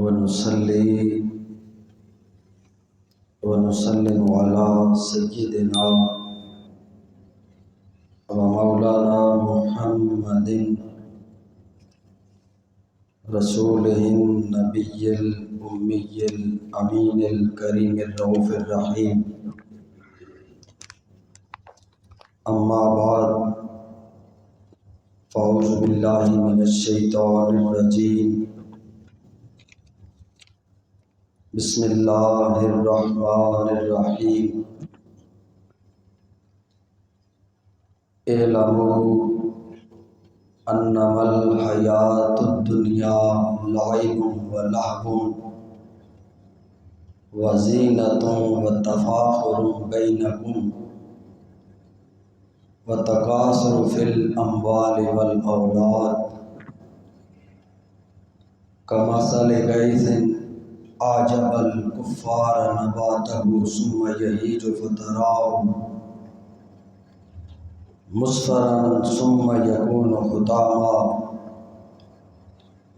ونصلي ونسلم على سيدنا ومولانا محمد رسوله النبي الأمي الأمين الكريم الرؤوف الرحيم. أما بعد فأعوذ بالله من الشيطان الرجيم. بسم الله الرحمن الرحيم. اعلموا انما الحیاۃ الدنیا لعب ولہو وزینۃ وتفاخر بینکم وتکاثر فی الاموال والاولاد کمثل غیث اعجب الکفار نباتہ ثم یہیج فتراہ مصفرا ثم یکون حطاما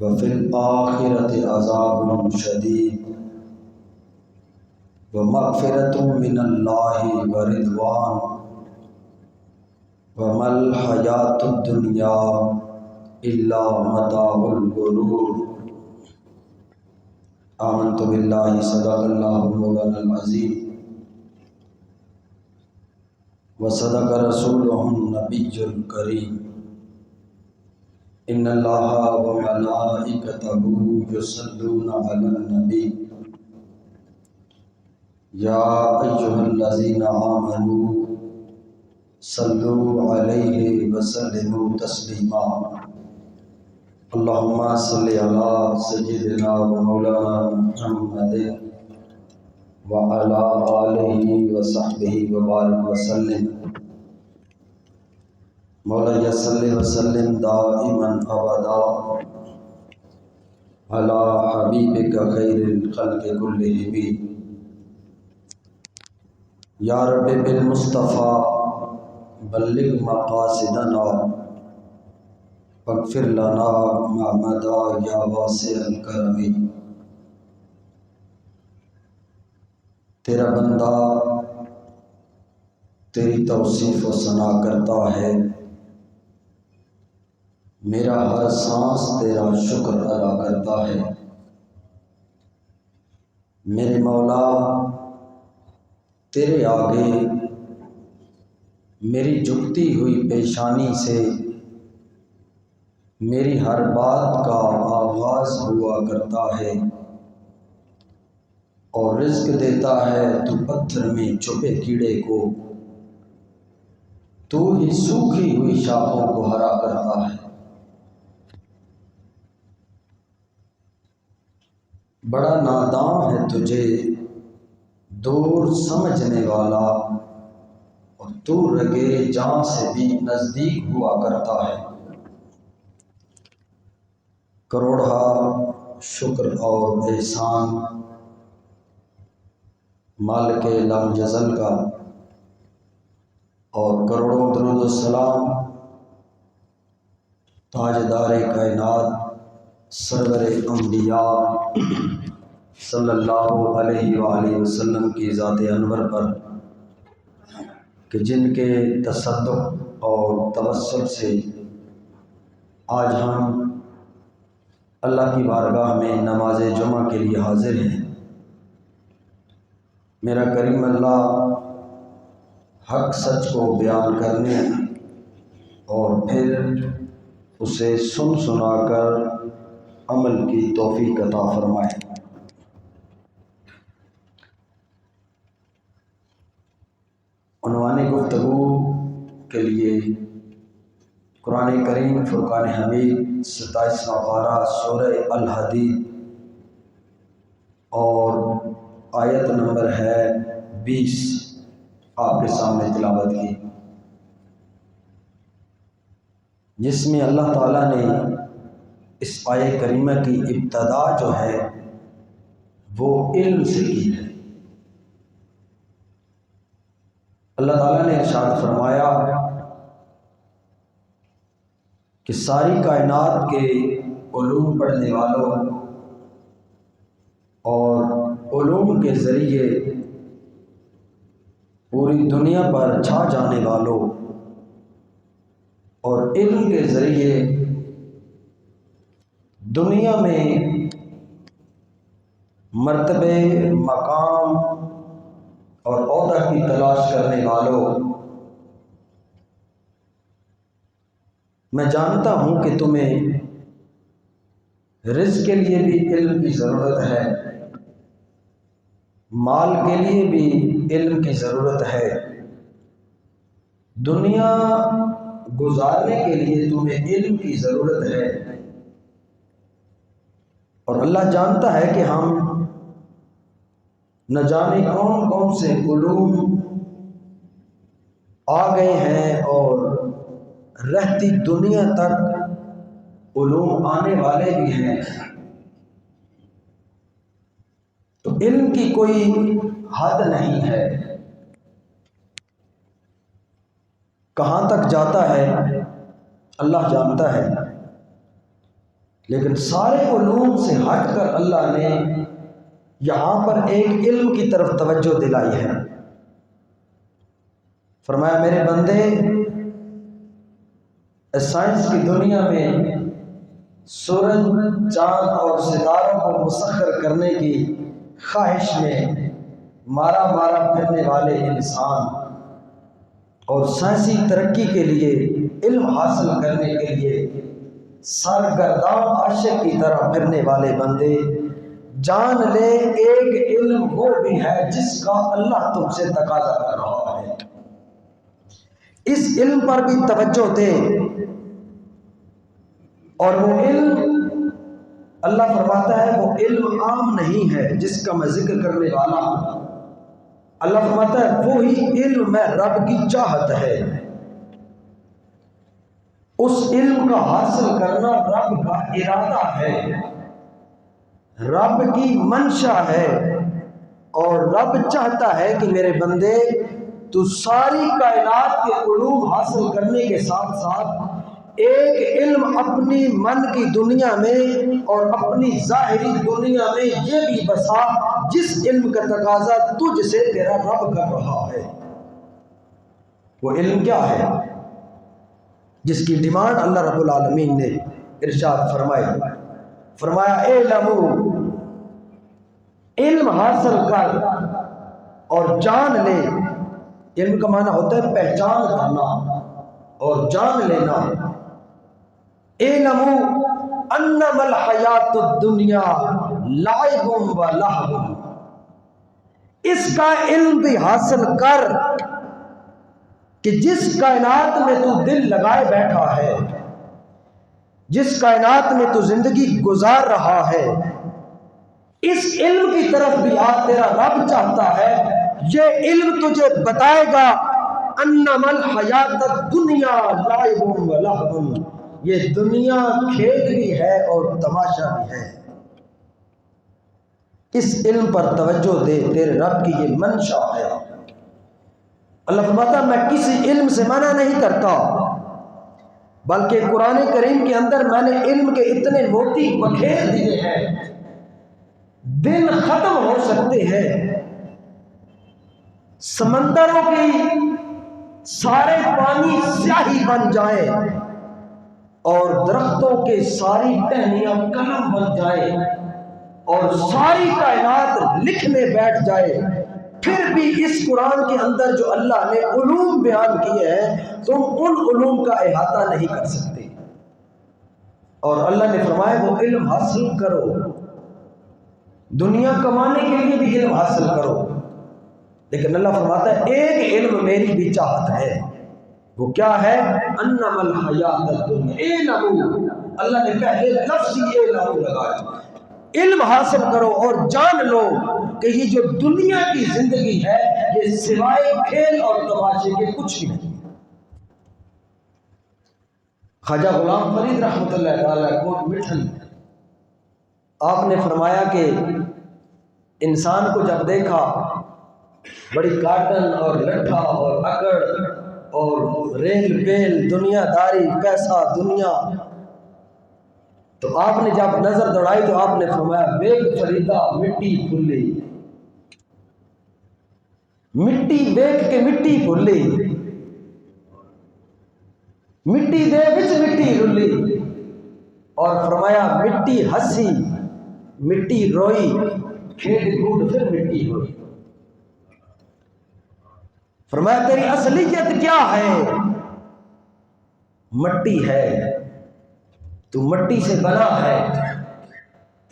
وفی الآخرۃ عذاب شدید ومغفرۃ من اللہ ورضوان وما الحیاۃ الدنیا الا متاع الغرور. آمنت باللہ صدق اللہ مولانا العظیم وصدق رسولہ النبی الکریم. ان اللہ وملائکتہ یصلون علی النبی یا ایھا الذین آمنوا صلوا علیہ وسلموا تسلیما. اللہم صل علی سیدنا ومولانا محمد وعلى آلہ وصحبہ وبارک وسلم. مولا صلی وسلم دائما ابدا علی حبیبک خیر الخلق کلہم. یا رب بالمصطفیٰ بلغ مقاصدنا واغفر لنا ما مضى یا واسع الکرم. تیرا بندہ تیری توصیف و ثنا کرتا ہے، میرا ہر سانس تیرا شکر ادا کرتا ہے. میرے مولا تیرے آگے میری جھکتی ہوئی پیشانی سے میری ہر بات کا آغاز ہوا کرتا ہے، اور رزق دیتا ہے تو پتھر میں چھپے کیڑے کو، تو ہی سوکھی ہوئی شاخوں کو ہرا کرتا ہے. بڑا نادان ہے تجھے دور سمجھنے والا، اور تو رگے جاں سے بھی نزدیک ہوا کرتا ہے. کروڑا شکر اور احسان مالک لم یزل کا، اور کروڑوں درود و سلام تاجدار کائنات سرور انبیاء صلی اللہ علیہ وآلہ وسلم کی ذات انور پر، کہ جن کے تصدق اور توسل سے آج ہم اللہ کی بارگاہ میں نماز جمعہ کے لیے حاضر ہیں. میرا کریم اللہ حق سچ کو بیان کرنے اور پھر اسے سن سنا کر عمل کی توفیق عطا فرمائے. عنوان گفتگو کے لیے قرآن کریم فرقان حمید 27واں پارہ سورہ الحدید اور آیت نمبر ہے 20 آپ کے سامنے تلاوت کی، جس میں اللہ تعالیٰ نے اس آیت کریمہ کی ابتدا جو ہے وہ علم سے کی ہے. اللہ تعالیٰ نے ارشاد فرمایا کہ ساری کائنات کے علوم پڑھنے والوں علوم کے ذریعے پوری دنیا پر چھا جانے والوں اور علم کے ذریعے دنیا میں مرتبے، مقام اور عہدہ کی تلاش کرنے والوں، میں جانتا ہوں کہ تمہیں رزق کے لیے بھی علم کی ضرورت ہے، مال کے لیے بھی علم کی ضرورت ہے، دنیا گزارنے کے لیے تمہیں علم کی ضرورت ہے، اور اللہ جانتا ہے کہ ہم نہ جانے کون کون سے علوم آ گئے ہیں اور رہتی دنیا تک علوم آنے والے بھی ہیں۔ تو علم کی کوئی حد نہیں ہے، کہاں تک جاتا ہے اللہ جانتا ہے، لیکن سارے علوم سے ہٹ کر اللہ نے یہاں پر ایک علم کی طرف توجہ دلائی ہے۔ فرمایا میرے بندے، سائنس کی دنیا میں سورج، چاند اور ستاروں کو مسخر کرنے کی خواہش میں مارا پھرنے والے انسان اور سائنسی ترقی کے لیے، علم حاصل کرنے کے لیے سرگردان عاشق کی طرح پھرنے والے بندے، جان لے ایک علم وہ بھی ہے جس کا اللہ تم سے تقاضا کر رہا ہے۔ اس علم پر بھی توجہ دے، اور وہ علم اللہ فرماتا ہے وہ علم عام نہیں ہے جس کا میں ذکر کرنے والا ہوں۔ اللہ فرماتا ہے وہی علم میں رب کی چاہت ہے، اس علم کا حاصل کرنا رب کا ارادہ ہے، رب کی منشا ہے، اور رب چاہتا ہے کہ میرے بندے تو ساری کائنات کے علوم حاصل کرنے کے ساتھ ساتھ ایک علم اپنی من کی دنیا میں اور اپنی ظاہری دنیا میں یہ بھی بسا جس علم کا تقاضا تجھ سے تیرا رب کر رہا ہے۔ وہ علم کیا ہے جس کی ڈیمانڈ اللہ رب العالمین نے ارشاد فرمایا علم حاصل کر اور جان لے۔ علم کا معنی ہوتا ہے پہچان کرنا اور جان لینا۔ اعلموا انما الحیات الدنیا لعب و لہو، اس کا علم بھی حاصل کر کہ جس کائنات میں تو دل لگائے بیٹھا ہے، جس کائنات میں تو زندگی گزار رہا ہے، اس علم کی طرف بھی تیرا رب چاہتا ہے۔ یہ علم تجھے بتائے گا انما الحیات الدنیا لعب و لہو، یہ دنیا کھیل بھی ہے اور تماشا بھی ہے۔ اس علم پر توجہ دے، تیرے رب کی یہ منشا ہے۔ اللہ فرماتا میں کسی علم سے منع نہیں کرتا، بلکہ قرآن کریم کے اندر میں نے علم کے اتنے موتی بکھیر دیے ہیں، دن ختم ہو سکتے ہیں، سمندروں کی سارے پانی سیاہی بن جائے اور درختوں کے ساری ٹہنیاں قلم بن جائے اور ساری کائنات لکھنے بیٹھ جائے، پھر بھی اس قرآن کے اندر جو اللہ نے علوم بیان کیے ہیں تم ان علوم کا احاطہ نہیں کر سکتے۔ اور اللہ نے فرمایا وہ علم حاصل کرو، دنیا کمانے کے لیے بھی علم حاصل کرو، لیکن اللہ فرماتا ہے ایک علم میری بھی چاہت ہے، وہ کیا ہے؟ انما الحیات الدنیا اعلموا، اللہ نے پہلے لفظ ہی اعلموا لگایا، علم حاصل کرو اور جان لو کہ یہ جو دنیا کی زندگی ہے یہ سوائے کھیل اور تماشے کے کچھ بھی نہیں۔ خواجہ غلام فرید رحمۃ اللہ تعالی کوٹ مٹھن، آپ نے فرمایا کہ انسان کو جب دیکھا بڑی کاٹن اور لٹھا اور اکڑ اور ریل پیل دنیا داری پیسہ دنیا، تو آپ نے جب نظر دوڑائی تو آپ نے فرمایا ویگ فریدا مٹی پھلی، مٹی دیکھ کے مٹی بھولی، مٹی دے وچ مٹی رلی، اور فرمایا مٹی ہنسی مٹی روئی، کھیڈ کود پھر مٹی ہوئی۔ فرمایا تیری اصلیت کیا ہے؟ مٹی ہے، تو مٹی سے بنا ہے،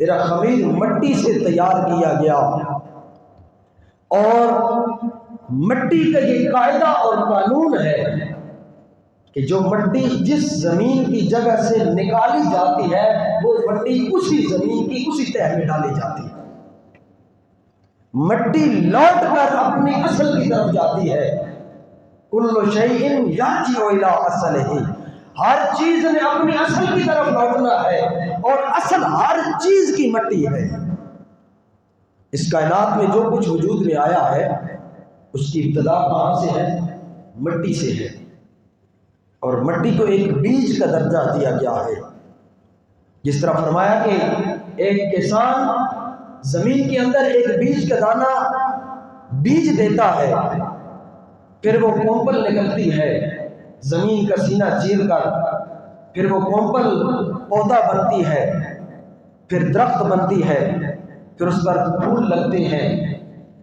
تیرا خمیر مٹی سے تیار کیا گیا، اور مٹی کا یہ قاعدہ اور قانون ہے کہ جو مٹی جس زمین کی جگہ سے نکالی جاتی ہے وہ مٹی اسی زمین کی اسی تہہ میں ڈالی جاتی ہے۔ مٹی لوٹ کر اپنی اصل کی طرف جاتی ہے۔ کل شیء یرجع الی اصلہ، ہر چیز نے اپنی اصل کی طرف لوٹنا ہے، اور اصل ہر چیز کی مٹی ہے۔ اس کائنات میں جو کچھ وجود میں آیا ہے اس کی ابتدا کہاں سے ہے؟ مٹی سے ہے، اور مٹی کو ایک بیج کا درجہ دیا گیا ہے۔ جس طرح فرمایا کہ ایک کسان زمین کے اندر ایک بیج کا دانہ بیج دیتا ہے، پھر وہ کومپل نکلتی ہے زمین کا سینہ چیر کر، پھر وہ کومپل پودا بنتی ہے، پھر درخت بنتی ہے، پھر اس پر پھول لگتے ہیں،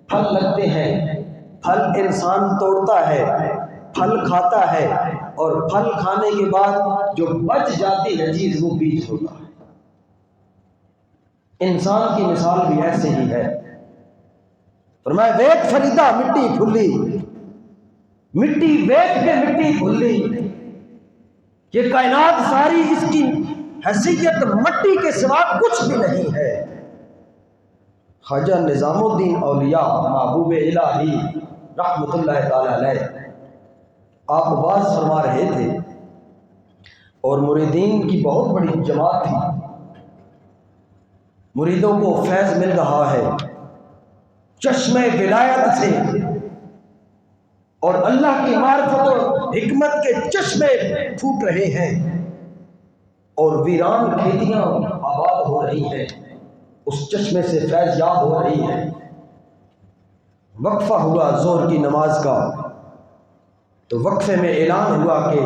پھل لگتے ہیں، پھل انسان توڑتا ہے، پھل کھاتا ہے، اور پھل کھانے کے بعد جو بچ جاتی ہے چیز وہ بیج ہوتا ہے۔ انسان کی مثال بھی ایسے ہی ہے۔ فرمایا ویکھ فریدا مٹی پھلی، مٹی ویکھ کے مٹی پھلی، یہ کائنات ساری اس کی حیثیت مٹی کے سوا کچھ بھی نہیں ہے۔ خواجہ نظام الدین اولیاء محبوب الہی رحمت اللہ تعالی علیہ آپ واز فرما رہے تھے، اور مریدین کی بہت بڑی جماعت تھی، مریدوں کو فیض مل رہا ہے چشمہ ولایت سے، اور اللہ کی معرفت اور حکمت کے چشمے پھوٹ رہے ہیں، اور ویران کھیتیاں آباد ہو رہی ہیں، اس چشمے سے فیض یاب ہو رہی ہے۔ وقفہ ہوا ظہر کی نماز کا، تو وقفے میں اعلان ہوا کہ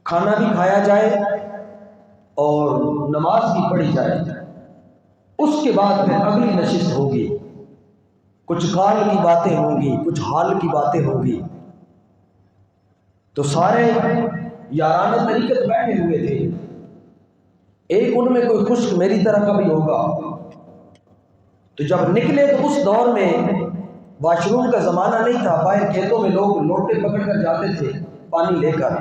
کھانا بھی کھایا جائے اور نماز بھی پڑھی جائے، اس کے بعد پھر اگلی نشست ہوگی، کچھ قال کی باتیں ہوں گی، کچھ حال کی باتیں ہوں گی۔ تو سارے یارانہ طریقت بیٹھے ہوئے تھے، ایک ان میں کوئی خشک میری طرح کا بھی ہوگا، تو جب نکلے تو اس دور میں واش روم کا زمانہ نہیں تھا، باہر کھیتوں میں لوگ لوٹے پکڑ کر جاتے تھے پانی لے کر،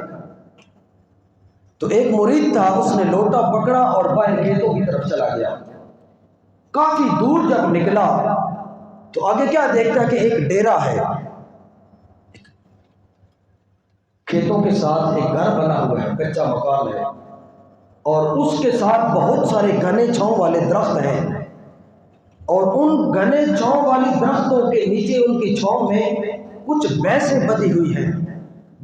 تو ایک مرید تھا، اس نے لوٹا پکڑا اور باہر کھیتوں کی طرف چلا گیا۔ کافی دور جب نکلا تو آگے کیا دیکھتا کہ ایک ڈیرا ہے، کھیتوں کے ساتھ ایک گھر بنا ہوا ہے، کچا مکان ہے، اور اس کے ساتھ بہت سارے گھنے چھاؤں والے درخت ہیں، اور ان گھنے چھاؤں والی درختوں کے نیچے ان کی چھاؤں میں کچھ بھینسیں بدی ہوئی ہیں،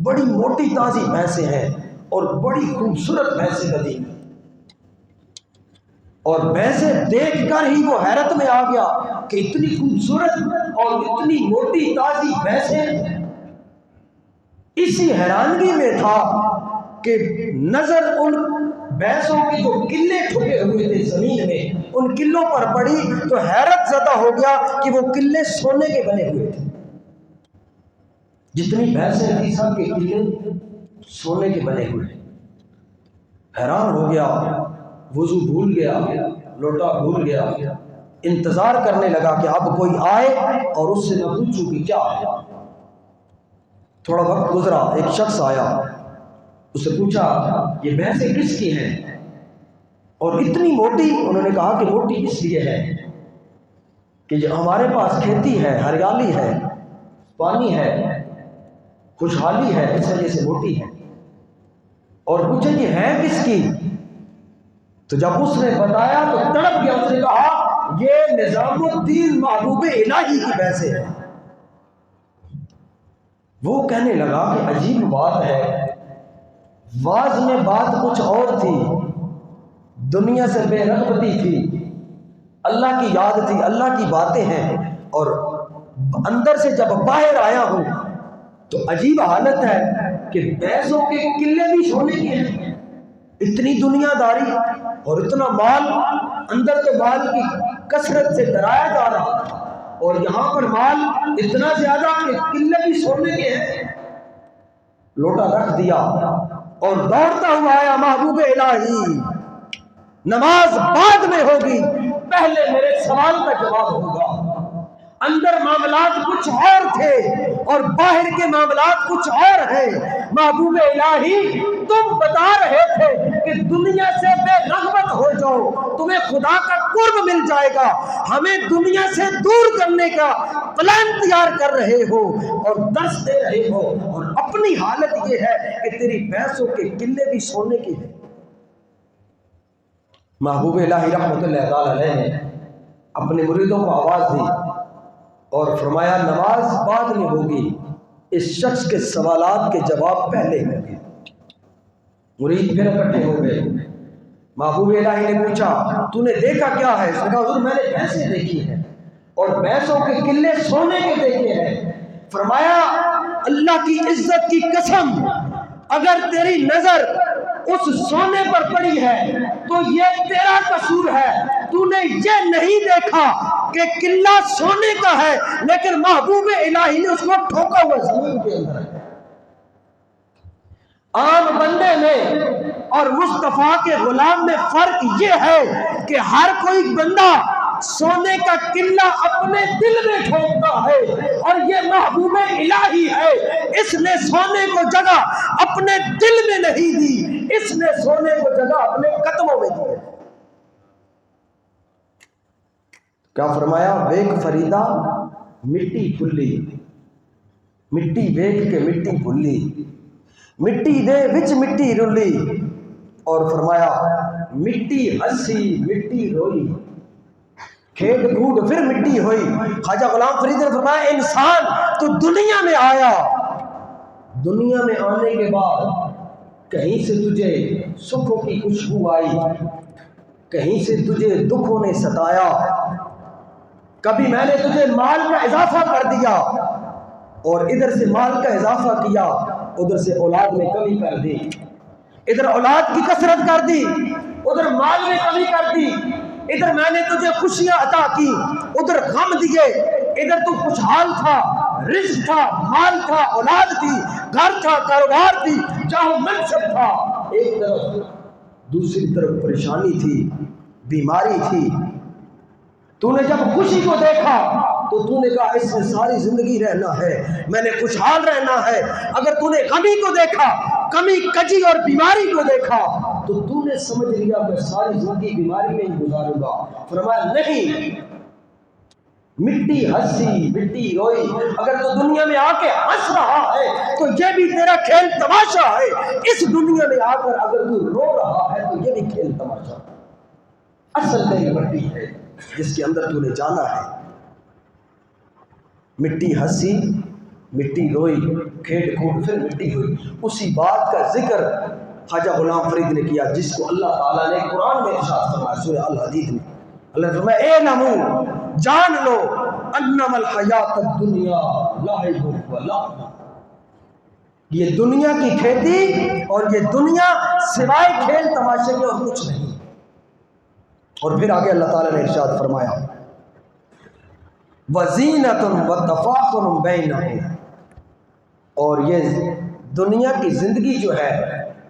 بڑی موٹی تازی بھینسیں ہیں، اور بڑی خوبصورت بھینسیں بدی ہیں، اور بھینسیں دیکھ کر ہی وہ حیرت میں آ گیا کہ اتنی خوبصورت اور اتنی موٹی تازی بھینسیں۔ اسی حیرانگی میں تھا کہ نظر ان بھینسوں کی جو کلے ٹھکے ہوئے تھے زمین میں ان کلوں پر پڑی، تو حیرت زدہ ہو گیا کہ وہ کلے سونے کے بنے ہوئے تھے، جتنی بھینسیں تھی سب کے کلے سونے کے بنے ہوئے۔ حیران ہو گیا، وضو بھول گیا، لوٹا بھول گیا، انتظار کرنے لگا کہ اب کوئی آئے اور اس سے میں پوچھوں کہ کیا ہے۔ تھوڑا وقت گزرا، ایک شخص آیا، اس سے پوچھا یہ بھینسیں کس کی ہیں، اور اتنی موٹی؟ انہوں نے کہا کہ موٹی اس لیے ہے کہ جو ہمارے پاس کھیتی ہے، ہریالی ہے، پانی ہے، خوشحالی ہے، اس وجہ سے موٹی ہے۔ اور پوچھے کہ ہیں کس کی؟ تو جب اس نے بتایا تو تڑپ گیا، اس نے کہا یہ نظام الدین محبوب الہی کی بھینسیں ہیں۔ وہ کہنے لگا کہ عجیب بات ہے، واز میں بات کچھ اور تھی، دنیا سے بے رغبتی تھی، اللہ کی یاد تھی، اللہ کی باتیں ہیں، اور اندر سے جب باہر آیا ہوں تو عجیب حالت ہے کہ بیسوں کے قلعے بھی سونے کے ہیں. اتنی دنیا داری اور اتنا مال، اندر تو مال کی کثرت سے ڈرایا جا رہا تھا، اور یہاں پر مال اتنا زیادہ کہ قلعے بھی سونے کے ہیں. لوٹا رکھ دیا اور دوڑتا ہوا آیا. محبوب الہی، نماز بعد میں ہوگی، پہلے میرے سوال کا جواب ہوگا. اندر معاملات کچھ اور تھے اور باہر کے معاملات کچھ اور ہیں. محبوب الہی، تم بتا رہے تھے کہ دنیا سے بے رغبت ہو جاؤ، تمہیں خدا کا قرب مل جائے گا. ہمیں دنیا سے دور کرنے کا پلان تیار کر رہے ہو اور درس دے رہے ہو، اور اپنی حالت یہ ہے کہ تیری بھینسوں کے قلعے بھی سونے کے ہیں. محبوب الہی رحمت اللہ علیہ نے اپنے مریدوں کو آواز دی اور فرمایا نماز بعد میں ہوگی، اس شخص کے سوالات کے جواب پہلے ہوں گے. مرید پھر اکٹھے ہو گئے. محبوب الہی نے پوچھا تو نے دیکھا کیا ہے؟ اس نے کہا حضور میں نے بھینسیں دیکھی ہیں اور بھینسوں کے قلعے سونے کے دیکھے ہیں. فرمایا اللہ کی عزت کی قسم، اگر تیری نظر اس سونے پر پڑی ہے تو یہ تیرا قصور ہے. تو نے یہ نہیں دیکھا کہ قلعہ سونے کا ہے، لیکن محبوب الہی نے اس کو ٹھوکا ہوا زمین کے اندر ہے. عام بندے میں اور مصطفیٰ کے غلام میں فرق یہ ہے کہ ہر کوئی بندہ سونے کا قلعہ اپنے دل میں ٹھوکتا ہے، اور یہ محبوب الہی ہے، اس نے سونے کو جگہ اپنے دل میں نہیں دی، اس نے سونے کو جگہ اپنے قدموں میں دی ہے. کیا فرمایا؟ ویک فریدا مٹی پھلی، مٹی ویک کے مٹی پھلی، مٹی دے وچ مٹی رلی. اور فرمایا مٹی ہنسی مٹی روئی، کھیڈ کود پھر مٹی ہوئی. خواجہ غلام فرید نے فرمایا انسان تو دنیا میں آیا، دنیا میں آنے کے بعد کہیں سے تجھے سکھوں کی خوشبو آئی، کہیں سے تجھے دکھوں نے ستایا. کبھی میں نے تجھے مال کا اضافہ کر دیا اور ادھر سے مال کا اضافہ کیا، ادھر سے اولاد میں کمی کر دی، ادھر اولاد کی کثرت کر دی، ادھر مال میں کمی کر دی. ادھر میں نے تجھے خوشیاں عطا کی، ادھر غم دیے. ادھر تو خوشحال تھا، رزق تھا، مال تھا، اولاد تھی، گھر تھا، کاروبار تھی، جاہ منصب تھا. ایک طرف دوسری طرف پریشانی تھی، بیماری تھی. تو نے جب خوشی کو دیکھا تو تو نے کہا اس میں ساری زندگی رہنا ہے، میں نے خوشحال رہنا ہے. اگر تو نے غمی کو دیکھا، کمی کجی اور بیماری کو دیکھا، تو تو نے سمجھ لیا میں ساری زندگی بیماری میں ہی گزاروں گا. فرمایا نہیں، مٹی ہنسی مٹی روئی. اگر تو دنیا میں آ کے ہنس رہا ہے تو یہ بھی تیرا کھیل تماشا ہے، اس دنیا میں آ کر اگر تو رو رہا ہے تو یہ بھی کھیل تماشا ہے. اصل تیری مٹی ہے جس کے اندر تو نے جانا ہے. مٹی ہنسی مٹی روئی، کھیڈ کود پھر مٹی ہوئی. اسی بات کا ذکر خواجہ غلام فرید نے کیا جس کو اللہ تعالیٰ نے قرآن میں ارشاد فرمایا سورہ الحدید میں. اللہ نے فرمایا اے نمو جان لو انما الحیات الدنیا لعب و لہو، یہ دنیا کی کھیتی اور یہ دنیا سوائے کھیل تماشے کے اور کچھ نہیں. اور پھر آگے اللہ تعالیٰ نے ارشاد فرمایا وَزِینَةٌ وَتَفَاخُرٌ بَیْنَهُمْ، اور یہ دنیا کی زندگی جو ہے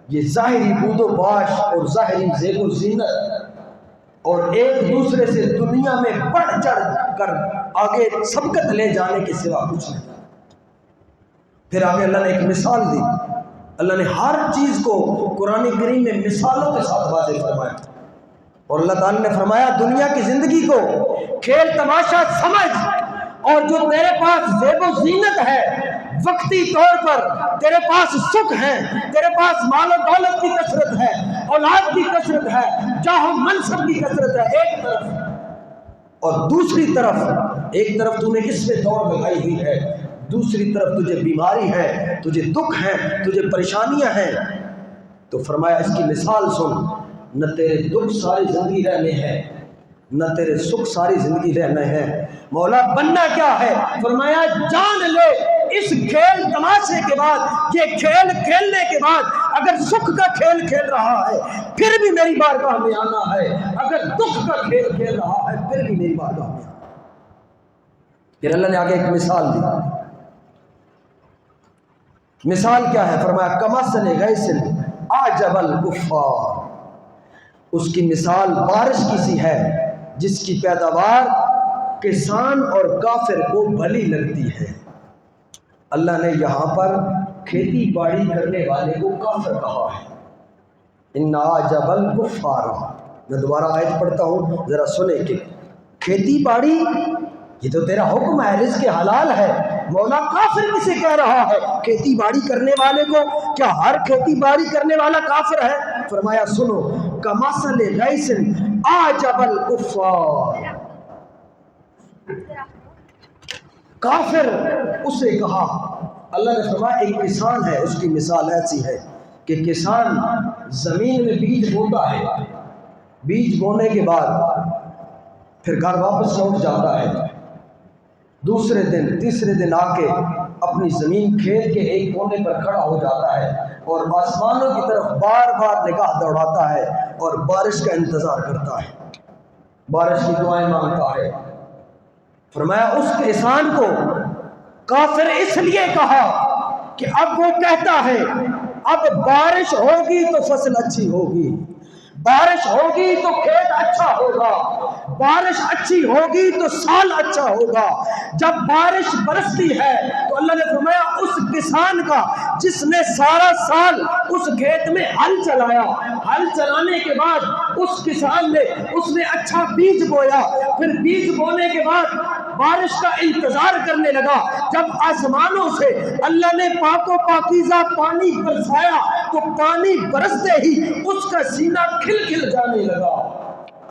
یہ ظاہری بود و باش اور ظاہری زیب و زینت اور ایک دوسرے سے دنیا میں بڑھ چڑھ کر آگے سبقت لے جانے کے سوا کچھ نہیں. پھر آگے اللہ نے ایک مثال دی. اللہ نے ہر چیز کو قرآن کریم میں مثالوں کے ساتھ واضح فرمایا. اور اللہ تعالیٰ نے فرمایا دنیا کی زندگی کو کھیل تماشا سمجھ، اور جو تیرے پاس زیب و زینت ہے وقتی طور پر، تیرے پاس سکھ ہے، تیرے پاس مال و دولت کی کثرت ہے، اولاد کی کثرت ہے، جاہ و منصب کی کثرت ہے ایک طرف، اور دوسری طرف ایک طرف تو نے اس میں دوڑ لگائی ہوئی ہے، دوسری طرف تجھے بیماری ہے، تجھے دکھ ہے، تجھے پریشانیاں ہیں. تو فرمایا اس کی مثال سن، نہ تیرے دکھ ساری زندگی رہنے ہیں نہ تیرے سکھ ساری زندگی رہنا ہے۔ مولا بننا کیا ہے؟ فرمایا جان لے اس کھیل تماشے کے بعد، یہ کھیل کھیلنے کے بعد اگر سکھ کا کھیل کھیل رہا ہے پھر بھی میری بارگاہ میں آنا ہے، اگر دکھ کا کھیل کھیل رہا ہے پھر بھی میری بارگاہ میں آنا ہے۔ پھر اللہ نے آگے ایک مثال دی۔ مثال کیا ہے؟ فرمایا کمثل غیث اعجب الکفار، اس کی مثال بارش کی سی ہے جس کی پیداوار کسان اور کافر کو بھلی لگتی ہے۔ اللہ نے یہاں پر کھیتی باڑی کرنے والے کو کافر کہا ہے۔ ان اعجب الکفار، میں دوبارہ آیت پڑھتا ہوں ذرا سنیں کہ کھیتی باڑی یہ تو تیرا حکم ہے، رزق حلال ہے، مولا کافر کسے کہہ رہا ہے؟ کھیتی باڑی کرنے والے کو؟ کیا ہر کھیتی باڑی کرنے والا کافر ہے؟ فرمایا سنو، کمثل غیث اعجب الکفار، کافر اسے کہا۔ اللہ نے فرمایا ایک کسان ہے، اس کی مثال ایسی ہے کہ کسان زمین میں بیج بوتا ہے، بیج بونے کے بعد پھر گھر واپس لوٹ جاتا ہے، دوسرے دن تیسرے دن آ کے اپنی زمین کھیت کے ایک کونے پر کھڑا ہو جاتا ہے اور آسمانوں کی طرف بار بار نگاہ دوڑاتا ہے اور بارش کا انتظار کرتا ہے، بارش کی دعائیں مانگتا ہے۔ فرمایا اس کسان کو کافر اس لیے کہا کہ اب وہ کہتا ہے اب بارش ہوگی تو فصل اچھی ہوگی، بارش ہوگی تو کھیت اچھا ہوگا، بارش اچھی ہوگی تو سال اچھا ہوگا۔ جب بارش برستی ہے تو اللہ نے فرمایا اس کسان کا جس نے سارا سال اس کھیت میں ہل چلایا، ہل چلانے کے بعد اس کسان نے اچھا بیج بویا، پھر بیج بونے کے بعد بارش کا انتظار کرنے لگا، جب آسمانوں سے اللہ نے پاک و پاکیزہ پانی برسایا تو پانی برستے ہی اس کا سینہ کھل کھل جانے لگا۔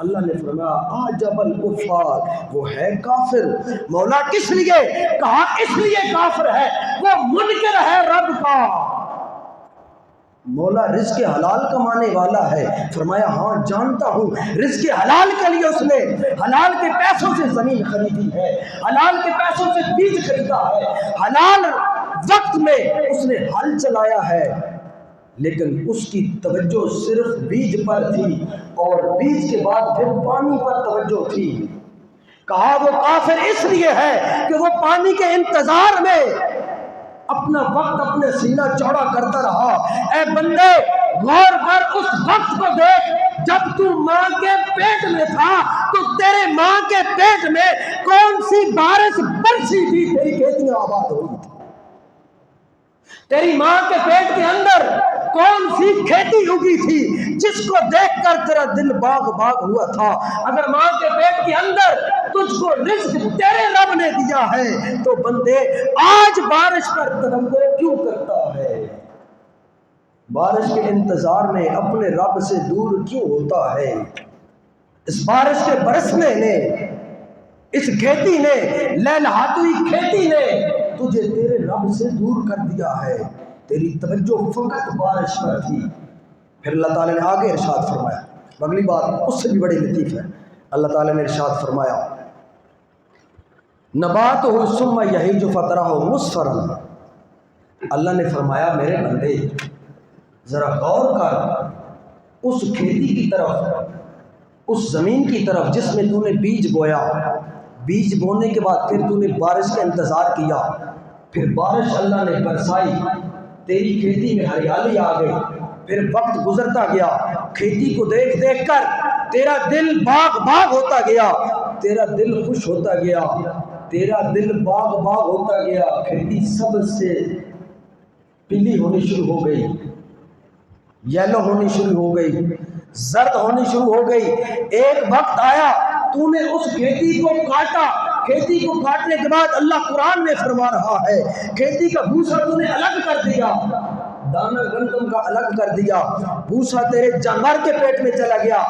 اللہ نے فرمایا اعجب الکفار، وہ ہے کافر۔ مولا کس لیے کہا؟ اس لیے کافر ہے وہ منکر ہے رب کا۔ مولا رزق حلال کمانے والا ہے، فرمایا ہاں جانتا ہوں، رزق حلال کے لیے اس نے حلال کے پیسوں سے زمین خریدی ہے، حلال کے پیسوں سے بیج خریدا ہے، حلال وقت میں اس نے ہل چلایا ہے، لیکن اس کی توجہ صرف بیج پر تھی اور بیج کے بعد پھر پانی پر توجہ تھی۔ کہا وہ کافر اس لیے ہے کہ وہ پانی کے انتظار میں اپنا وقت اپنے سینہ چوڑا کرتا رہا۔ اے بندے غور کر اس وقت کو دیکھ جب تو ماں کے پیٹ میں تھا تو تیرے ماں کے پیٹ میں کون سی بارش برسی تھی؟ تیری کھیتیاں آباد ہوئی تھی۔ تیری ماں کے پیٹ کے اندر کون سی کھیتی اگی تھی جس کو دیکھ کر تیرا دل باغ باغ ہوا تھا؟ اگر ماں کے پیٹ کے اندر تجھ کو رزق تیرے رب نے دیا ہے تو بندے آج بارش پر توجہ کیوں کرتا ہے؟ بارش کے انتظار میں اپنے رب سے دور کیوں ہوتا ہے؟ اس بارش کے برسنے نے، اس کھیتی نے، لہلہاتی کھیتی نے تجھے تیرے رب سے دور کر دیا ہے، تیری توجہ فقط بارش پر تھی۔ پھر اللہ تعالیٰ نے آگے ارشاد فرمایا، اگلی بات اس سے بھی بڑی لطیف ہے۔ اللہ تعالیٰ نے ارشاد فرمایا نباتہ ثم یہیج فترہ مصفرا، اللہ نے فرمایا میرے بندے ذرا غور کر اس کھیتی کی طرف، اس زمین کی طرف جس میں تو نے بیج بویا، بیج بونے کے بعد پھر تو نے بارش کا انتظار کیا، پھر بارش اللہ نے برسائی، تیری کھیتی میں ہریالی آ گئی، پھر وقت گزرتا گیا، کھیتی کو دیکھ دیکھ کر تیرا دل باغ باغ ہوتا گیا، تیرا دل خوش ہوتا گیا، تیرا دل باغ باغ ہوتا گیا، کھیتی سب سے پیلی ہونی شروع ہو گئی، یلو ہونی شروع ہو گئی، زرد ہونی شروع ہو گئی۔ ایک وقت آیا تو نے اس کھیتی کو کاٹا، کھیتی کو کاٹنے کے بعد اللہ قرآن میں فرما رہا ہے کھیتی کا بھوسا تو نے الگ کر دیا، دانہ گندم کا الگ کر دیا، بھوسا تیرے جانور کے پیٹ میں چلا گیا،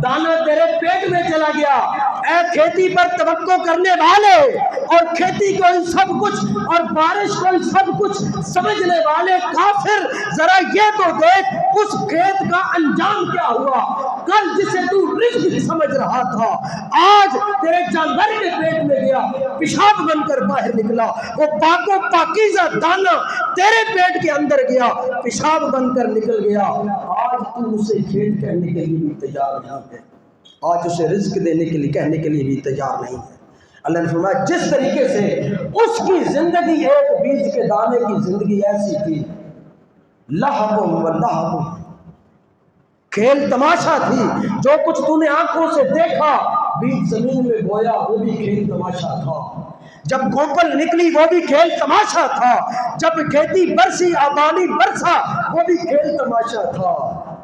دانہ تیرے پیٹ میں چلا گیا۔ اے کھیتی پر توقع کرنے والے، اور کھیتی کو ہی سب کچھ اور بارش کو ہی سب کچھ سمجھنے والے کافر، ذرا یہ تو دیکھ اس کھیت کا انجام کیا ہوا۔ کل جسے تو رزق سمجھ رہا تھا آج تیرے جانور کے پیٹ میں گیا، پیشاب بن کر باہر نکلا۔ وہ پاک و پاکیزہ دانہ تیرے پیٹ کے اندر گیا، پیشاب بن کر نکل گیا۔ آج تو اسے کھیت کہنے کے لیے بھی تیار نہیں ہے، آج اسے رزق دینے کے لیے کہنے کے لیے بھی تیار نہیں ہے۔ اللہ نے فرمایا جس طریقے سے اس کی زندگی ایک بیج کے دانے کی زندگی ایسی تھی، لہب و لہب، کھیل تماشا تھی، جو کچھ تو نے آنکھوں سے دیکھا بیج زمین میں بویا وہ بھی کھیل تماشا تھا، جب گوپل نکلی وہ بھی کھیل تماشا تھا، جب کھیتی برسی آبانی برسا وہ بھی کھیل تماشا تھا۔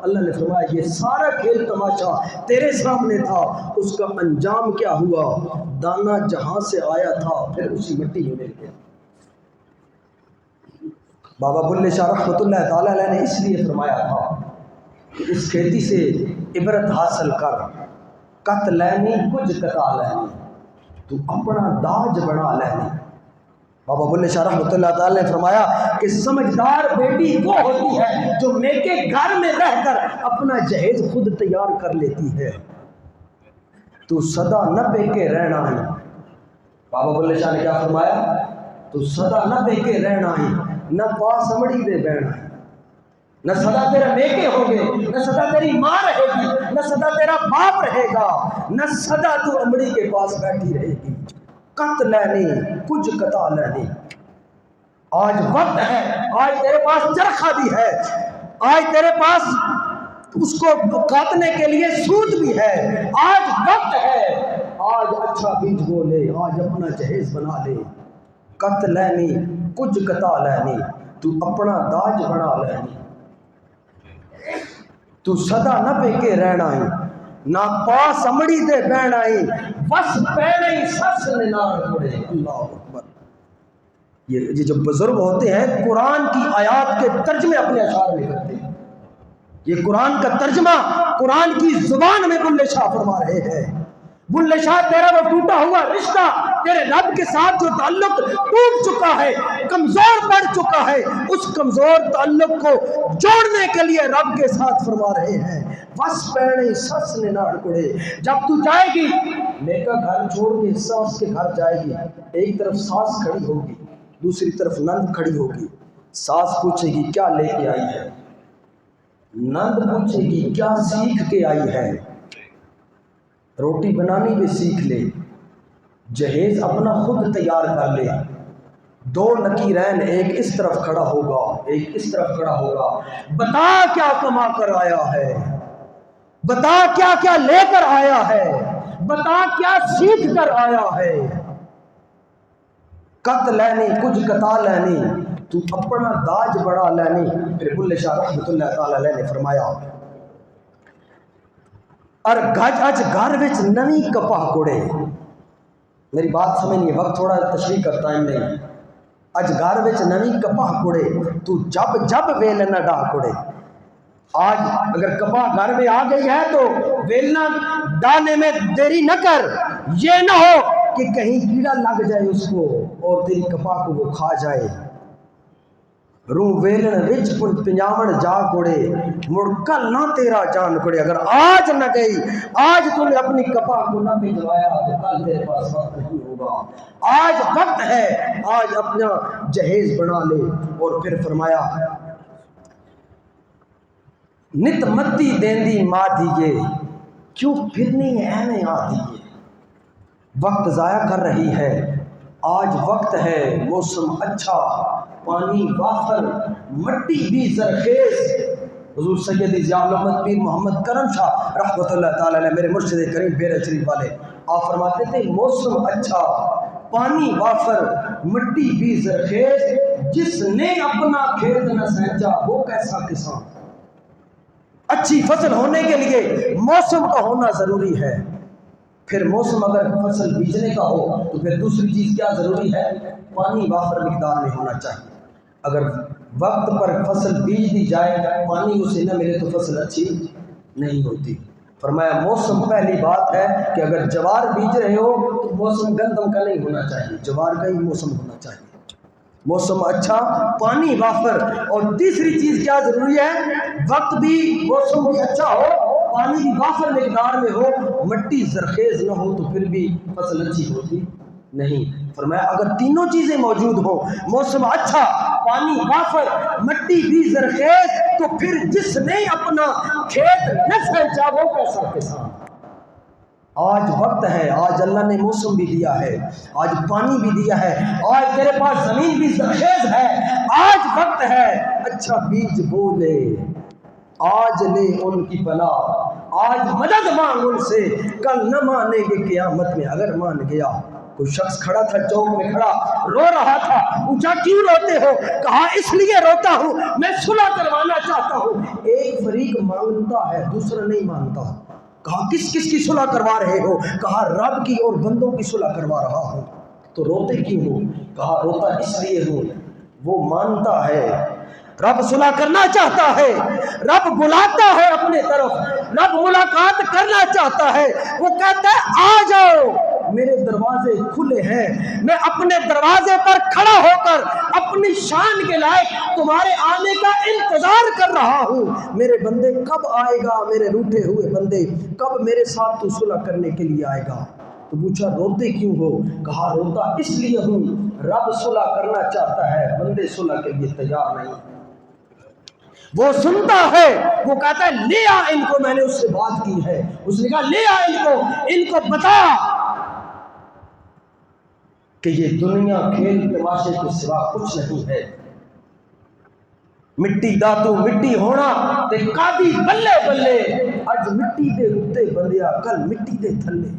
اللہ نے فرمایا یہ سارا کھیل تماشا تیرے سامنے تھا، اس کا انجام کیا ہوا؟ دانا جہاں سے آیا تھا پھر اسی مٹی میں مل گیا۔ بابا بلے شاہ رحمۃ اللہ تعالی علیہ نے اس لیے فرمایا تھا کہ اس کھیتی سے عبرت حاصل کر، کت لینی کچھ کتا لینی، تو اپنا داج بنا لینی۔ بابا بلے شاہ رحمۃ اللہ تعالی نے فرمایا کہ سمجھدار بیٹی وہ ہوتی ہے جو میکے گھر میں رہ کر اپنا جہیز خود تیار کر لیتی ہے۔ تو صدا نہ پہ کے رہنا ہے، بابا بلے شاہ نے کیا فرمایا؟ تو صدا نہ پہ کے رہنا ہے، نہ پاس امڑی دے بہنا ہے، نہ صدا تیرا میکے ہوگے، نہ صدا تیری ماں رہے گی، نہ صدا تیرا باپ رہے گا، نہ صدا تو امڑی کے پاس بیٹھی رہے گی۔ قط لینی کچھ قطع لینی، آج وقت ہے، آج تیرے پاس چرخہ بھی ہے، آج تیرے پاس اس کو کاٹنے کے لیے سوت بھی ہے، آج وقت ہے، آج اچھا بیج بو لے، آج اپنا جہیز بنا لے۔ قط لینی کچھ قطع لینی، تو اپنا داج بنا لینی، تو صدا نہ پہ کے رہنا ہی، نہ پاس امڑی دے بہنا ہی، بس پہنے سس ننار پڑے۔ اللہ اکبر۔ یہ جو بزرگ ہوتے ہیں قرآن کی آیات کے ترجمے اپنے اشعار میں کرتے ہیں، یہ قرآن کا ترجمہ قرآن کی زبان میں بلے شاہ فرما رہے ہیں۔ بلے شاہ تیرا وہ ٹوٹا ہوا رشتہ، تیرے رب کے ساتھ جو تعلق ٹوٹ چکا ہے، کمزور پڑ چکا ہے، اس کمزور تعلق کو جوڑنے کے لیے رب کے ساتھ فرما رہے ہیں بس پیڑے سس نے نہ ٹکڑے۔ جب تو جائے گی نیکا گھر چھوڑ کے ساس کے گھر جائے گی، ایک طرف ساس کھڑی ہوگی، دوسری طرف نند کھڑی ہوگی۔ ساس پوچھے گی کیا لے کے آئی ہے، نند پوچھے گی کیا سیکھ کے آئی ہے، روٹی بنانی بھی سیکھ لے، جہیز اپنا خود تیار کر لے۔ دو نکیرین ایک اس طرف کھڑا ہوگا ایک اس طرف کھڑا ہوگا، بتا کیا کما کر آیا ہے، بتا کیا کیا لے کر آیا ہے، بتا کیا سیکھ کر آیا ہے۔ قط لینی کچھ قطع لینی، تو اپنا داج بڑا لینی۔ پھر بلے شاہ رحمۃ اللہ تعالی علیہ نے فرمایا اور گج اج گھر وچ نوی کپاہ کوڑے، میری بات سمجھنی، وقت تھوڑا تشریح کا ٹائم نہیں۔ اج گھر وچ نوی کپاہ کوڑے، تو جب جب ویل نہ ڈا کوڑے۔ آج اگر کپاہ گھر میں آ گئی ہے تو ویلنا ڈانے میں دیری نہ کر، یہ نہ ہو کہ کہیں کیڑا لگ جائے اس کو اور تیری کپاہ کو وہ کھا جائے۔ روح ویلن وچ پنجاون جا کوڑے، مڑ کل نہ تیرا جان کوڑے۔ اگر آج نہ گئی، آج تم نے اپنی کپاہ کو نہ بھجوایا تو کل تیرے پاس وقت نہیں ہوگا۔ آج وقت ہے، آج اپنا جہیز بنا لے۔ اور پھر فرمایا نت متی دیندی ماں دیئے، کیوں پھرنی ایویں آ دیئے، وقت ضائع کر رہی ہے۔ آج وقت ہے، موسم اچھا، پانی وافر، مٹی بھی زرخیز۔ حضور سیدی ضیاء الحمد پیر محمد کرم شاہ رحمۃ اللہ تعالی علیہ، میرے مرشد کریم ڈیرہ شریف والے، آپ فرماتے تھے موسم اچھا، پانی وافر، مٹی بھی زرخیز، جس نے اپنا کھیت نہ سینچا وہ کیسا کسان۔ اچھی فصل ہونے کے لیے موسم کا ہونا ضروری ہے۔ پھر موسم اگر فصل بیجنے کا ہو تو پھر دوسری چیز کیا ضروری ہے؟ پانی وافر مقدار میں ہونا چاہیے۔ اگر وقت پر فصل بیج دی جائے، پانی اسے نہ ملے تو فصل اچھی نہیں ہوتی۔ فرمایا موسم پہلی بات ہے کہ اگر جوار بیج رہے ہو تو موسم گندم کا نہیں ہونا چاہیے، جوار کا ہی موسم ہونا چاہیے، موسم اچھا، پانی وافر، اور تیسری چیز کیا ضروری ہے، وقت بھی موسم بھی اچھا ہو، پانی بھی وافر مقدار میں ہو، مٹی زرخیز نہ ہو تو پھر بھی فصل اچھی ہوتی نہیں۔ فرمایا اگر تینوں چیزیں موجود ہوں، موسم اچھا، پانی وافر، مٹی بھی زرخیز، تو پھر جس نے اپنا کھیت نہ سینچا وہ کیسا کسان۔ آج وقت ہے، آج اللہ نے موسم بھی دیا ہے، آج پانی بھی دیا ہے، آج تیرے پاس زمین بھی زرخیز ہے، آج وقت ہے اچھا بیج بولے، آج لے ان کی پناہ، آج مدد مانگ ان سے، کل نہ مانیں گے قیامت میں اگر مان گیا۔ کوئی شخص کھڑا تھا چوک میں کھڑا رو رہا تھا، پوچھا کیوں روتے ہو؟ کہا اس لیے روتا ہوں میں صلح کروانا چاہتا ہوں۔ ایک فریق مانتا ہے دوسرا نہیں مانتا۔ کہا کس کس کی صلح کروا رہے ہو؟ کہا رب کی اور بندوں کی صلح کروا رہا ہوں۔ تو روتے کیوں ہو؟ کہا روتا اس لیے ہوں، وہ مانتا ہے رب صلح کرنا چاہتا ہے، رب بلاتا ہے اپنے طرف، رب ملاقات کرنا چاہتا ہے، وہ کہتا ہے آ جاؤ میرے دروازے کھلے ہیں، میں اپنے دروازے پر کھڑا ہو کر اپنی شان کے لائق تمہارے آنے کا انتظار کر رہا ہوں۔ میرے بندے کب آئے گا؟ میرے روٹھے ہوئے بندے کب میرے ساتھ تو صلح کرنے کے لیے آئے گا؟ تو پوچھا روتے کیوں ہو؟ کہا روتا اس لیے ہوں، رب صلح کرنا چاہتا ہے، بندے صلح کے لیے تیار نہیں۔ وہ سنتا ہے، وہ کہتا ہے لے آ ان کو، میں نے اس سے بات کی ہے، اس نے کہا لے آ ان کو بتا کہ یہ دنیا کھیل تماشے کے سوا کچھ نہیں ہے۔ مٹی داتو مٹی ہونا تے قادی بلے بلے، اج مٹی دے اتے بندیا کل مٹی دے تھلے۔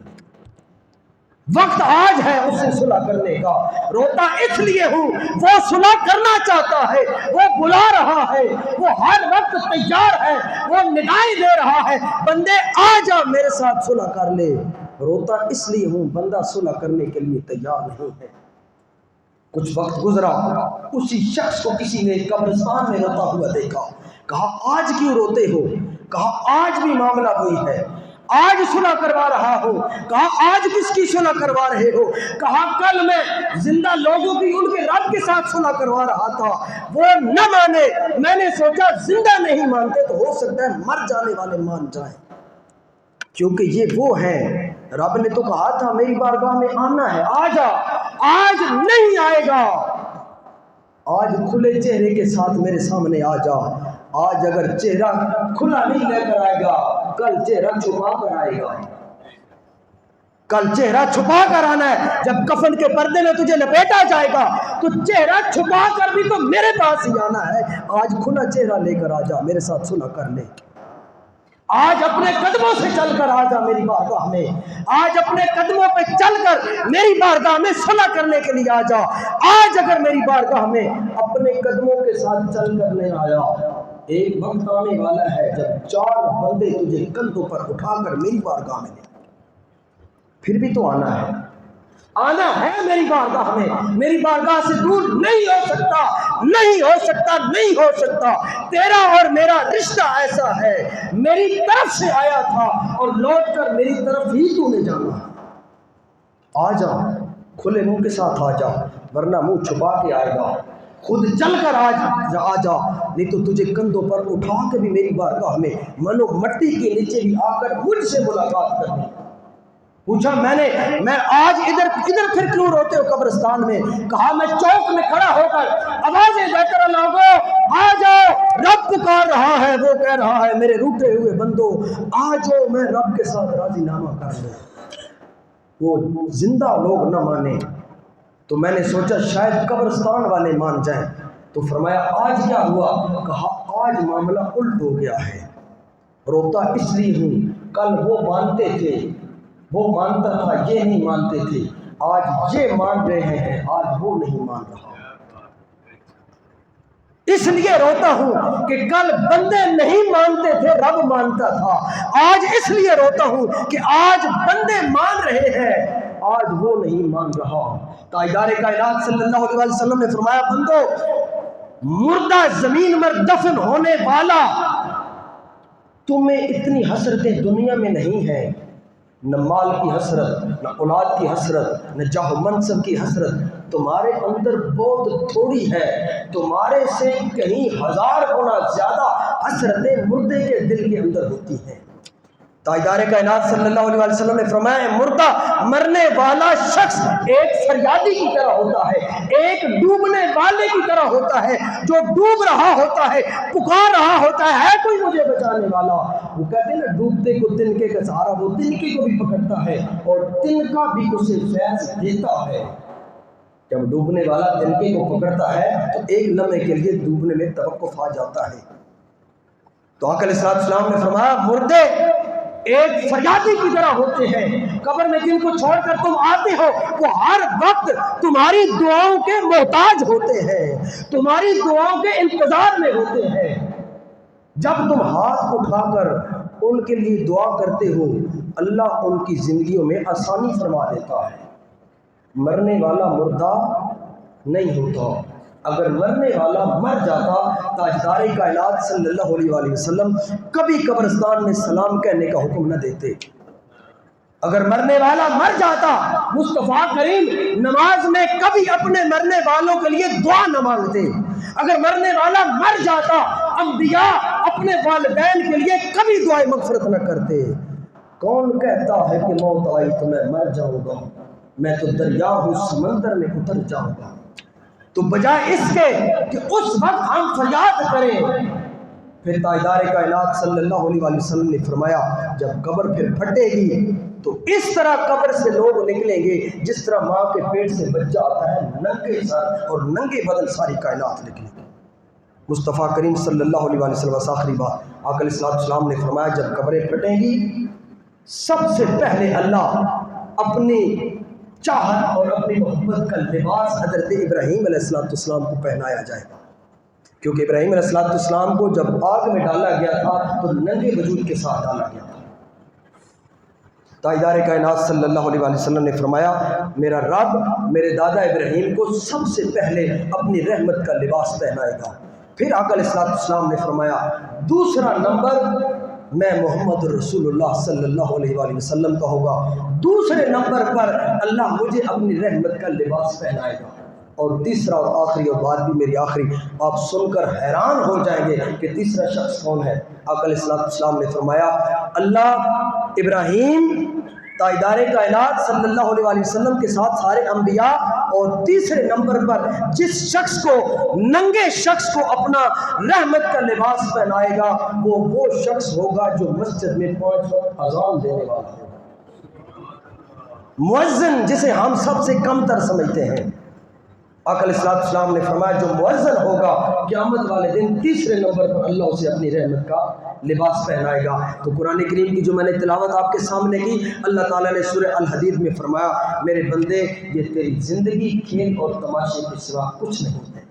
وقت آج ہے اس سے صلح کرنے کا، روتا اس لیے ہوں وہ صلح کرنا چاہتا ہے، وہ بلا رہا ہے، وہ ہر وقت تیار ہے، وہ ندائیں دے رہا ہے بندے آ جا میرے ساتھ صلح کر لے۔ روتا اس لیے ہوں بندہ صلح کرنے کے لیے تیار نہیں ہے۔ کچھ وقت گزرا، اسی شخص کو کسی نے قبرستان میں روتا ہوا دیکھا، کہا آج کیوں روتے ہو؟ کہا آج بھی معاملہ وہی ہے، آج صلح کروا رہا ہوں۔ کہا آج کس کی صلح کروا رہے ہو؟ کہا کل میں زندہ لوگوں کی ان کے رب کے ساتھ صلح کروا رہا تھا، وہ نہ مانے، میں نے سوچا زندہ نہیں مانتے تو ہو سکتا ہے مر جانے والے مان جائیں، کیونکہ یہ وہ ہیں رب نے تو کہا تھا میری بارگاہ میں آنا ہے، آ جا، آج نہیں آئے گا، آج کھلے چہرے کے ساتھ میرے سامنے آ جا۔ آج اگر چہرہ کھلا نہیں لے کر آئے گا، کل چہرہ چھپا کر آئے گا، کل چہرہ چھپا کر آنا ہے۔ جب کفن کے پردے میں تجھے لپیٹا جائے گا تو چہرہ چھپا کر بھی تو میرے پاس ہی آنا ہے۔ آج کھلا چہرہ لے کر آ جا، میرے ساتھ صلح کر لے، آج اپنے قدموں سے چل کر آ جا میری بارگاہ میں، آج اپنے قدموں پہ چل کر میری بارگاہ میں صلح کرنے کے لیے آ جا۔ آج اگر میری بارگاہ میں اپنے قدموں کے ساتھ چل کر نہیں آیا، ایک وقت آنے والا ہے جب 4 بندے تجھے کندھوں پر اٹھا کر میری بارگاہ میں لے، پھر بھی تو آنا ہے، آنا ہے میری بارگاہ میں، میری بارگاہ سے دور نہیں ہو سکتا، نہیں ہو سکتا، نہیں ہو سکتا۔ تیرا اور میرا رشتہ ایسا ہے، میری طرف سے آیا تھا اور لوٹ کر میری طرف ہی تو نے جانا۔ آ جا، کھلے منہ کے ساتھ آ جا، ورنہ منہ چھپا کے آئے گا، خود چل کر آ جا، نہیں تو تجھے کندھوں پر اٹھا کے بھی میری بارگاہ میں منو مٹی کے نیچے بھی آ کر مجھ سے ملاقات کرنی۔ پوچھا میں آج ادھر پھر کیوں روتے ہو قبرستان میں؟ کہا میں چوک میں کھڑا ہو کر آوازیں دے کر لوگوں آ جاؤ، رب پکار رہا ہے، وہ کہہ رہا ہے میرے روٹے ہوئے بندو آ جاؤ، میں رب کے ساتھ راضی نامہ کر لوں۔ وہ زندہ لوگ نہ مانے تو میں نے سوچا شاید قبرستان والے مان جائیں، تو فرمایا آج کیا ہوا؟ کہا آج معاملہ الٹ ہو گیا ہے، روتا اس لیے ہوں کل وہ مانتے تھے، وہ مانتا تھا، یہ نہیں مانتے تھے، آج یہ مان رہے ہیں، آج وہ نہیں مان رہا۔ اس لیے روتا ہوں کہ کل بندے نہیں مانتے تھے، رب مانتا تھا، آج اس لیے روتا ہوں کہ آج بندے مان رہے ہیں، آج وہ نہیں مان رہا۔ تاجدار کائنات صلی اللہ علیہ وسلم نے فرمایا بندو، مردہ زمین میں دفن ہونے والا تمہیں اتنی حسرتیں دنیا میں نہیں ہیں، نہ مال کی حسرت، نہ اولاد کی حسرت، نہ جاہ و منصب کی حسرت، تمہارے اندر بہت تھوڑی ہے، تمہارے سے کہیں ہزار گنا زیادہ حسرتیں مردے کے دل کے اندر ہوتی ہیں۔ تاجدار کائنات صلی اللہ علیہ وسلم نے فرمایا مردہ مرنے والا شخص ایک فریادی کی طرح ہوتا ہے، ایک ڈوبنے والے کی طرح ہوتا ہے، جو ڈوب رہا ہوتا ہے، پکار رہا ہوتا ہے کوئی مجھے بچانے والا۔ وہ کہتے ہیں نا ڈوبتے کو تنکے کا سہارا، وہ تنکے کو بھی پکڑتا ہے اور تنکا بھی اسے فیض دیتا ہے۔ جب ڈوبنے والا تنکے کو پکڑتا ہے تو ایک لمحے کے لیے ڈوبنے میں توقف آ جاتا ہے۔ تو آقا علیہ السلام نے فرمایا مردے ایک فریادی کی طرح ہوتے ہیں، قبر میں جن کو چھوڑ کر تم آتے ہو وہ ہر وقت تمہاری دعاؤں کے محتاج ہوتے ہیں، تمہاری دعاؤں کے انتظار میں ہوتے ہیں۔ جب تم ہاتھ اٹھا کر ان کے لیے دعا کرتے ہو اللہ ان کی زندگیوں میں آسانی فرما دیتا ہے۔ مرنے والا مردہ نہیں ہوتا، اگر مرنے والا مر جاتا تاجدار کائنات صلی اللہ علیہ وآلہ وسلم کبھی قبرستان میں سلام کہنے کا حکم نہ دیتے۔ اگر مرنے والا مر جاتا مصطفیٰ کریم نماز میں کبھی اپنے مرنے والوں کے لیے دعا نہ مانگتے۔ اگر مرنے والا مر جاتا انبیاء اپنے والدین کے لیے کبھی دعائیں مغفرت نہ کرتے۔ کون کہتا ہے کہ موت آئی تو میں مر جاؤں گا، میں تو دریا ہوں سمندر میں اتر جاؤں گا۔ تو بجائے اس کے کہ اس وقت ہم فریاد کریں، پھر تاجدار کائنات صلی اللہ علیہ وآلہ وسلم نے فرمایا جب قبر پھر پھٹے گی تو اس طرح قبر سے لوگ نکلیں گے جس طرح ماں کے پیٹ سے بچہ آتا ہے، ننگے سر اور ننگے بدن ساری کائنات نکلیں گے۔ مصطفیٰ کریم صلی اللہ علیہ وآلہ وسلم آخری بات آقا علیہ السلام نے فرمایا جب قبریں پھٹیں گی سب سے پہلے اللہ اپنی چاہت اور اپنی محبت کا لباس حضرت ابراہیم علیہ السلام کو پہنایا جائے گا، کیونکہ ابراہیم علیہ السلام کو جب آگ میں ڈالا گیا تھا تو ننگے وجود کے ساتھ ڈالا گیا تھا۔ تاجدار کائنات صلی اللہ علیہ وآلہ وسلم نے فرمایا میرا رب میرے دادا ابراہیم کو سب سے پہلے اپنی رحمت کا لباس پہنائے گا۔ پھر آقا علیہ السلام نے فرمایا دوسرا نمبر میں محمد رسول اللہ صلی اللہ علیہ وآلہ وسلم کا ہوگا، دوسرے نمبر پر اللہ مجھے اپنی رحمت کا لباس پہنائے گا، اور تیسرا اور آخری اور بات بھی میری آخری آپ سن کر حیران ہو جائیں گے کہ تیسرا شخص کون ہے۔ آقا علیہ السلام نے فرمایا اللہ ابراہیم تاجدار کائنات صلی اللہ علیہ وآلہ وسلم کے ساتھ سارے انبیاء، اور تیسرے نمبر پر جس شخص کو ننگے شخص کو اپنا رحمت کا لباس پہنائے گا وہ شخص ہوگا جو مسجد میں 5 وقت اذان دینے والا ہوگا، مؤذن جسے ہم سب سے کم تر سمجھتے ہیں۔ آقا علیہ السلام نے فرمایا جو مؤذن ہوگا قیامت والے دن تیسرے نمبر پر اللہ اسے اپنی رحمت کا لباس پہنائے گا۔ تو قرآن کریم کی جو میں نے تلاوت آپ کے سامنے کی، اللہ تعالیٰ نے سورہ الحدید میں فرمایا میرے بندے یہ تیری زندگی کھیل اور تماشے کے سوا کچھ نہیں ہے،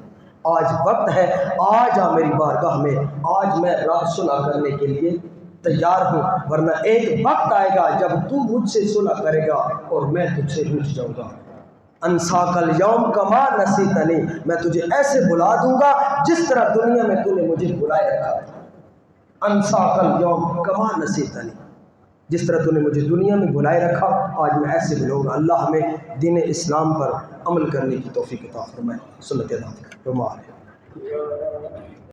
آج وقت ہے آج آ میری بارگاہ میں، آج میں راہ صلح کرنے کے لیے تیار ہوں، ورنہ ایک وقت آئے گا جب تو مجھ سے صلح کرے گا اور میں تجھ سے روٹھ جاؤں گا۔ انساک الیوم کما نسیتنی، میں تجھے ایسے بلا دوں گا جس طرح دنیا میں تو نے مجھے بلائے رکھا تھا۔ انساک الیوم کما نسیتنی، جس طرح تو نے مجھے دنیا میں بلائے رکھا آج میں ایسے بلاؤں گا۔ اللہ ہمیں دین اسلام پر عمل کرنے کی توفیق عطا فرمائے، سنت ادا فرمائے۔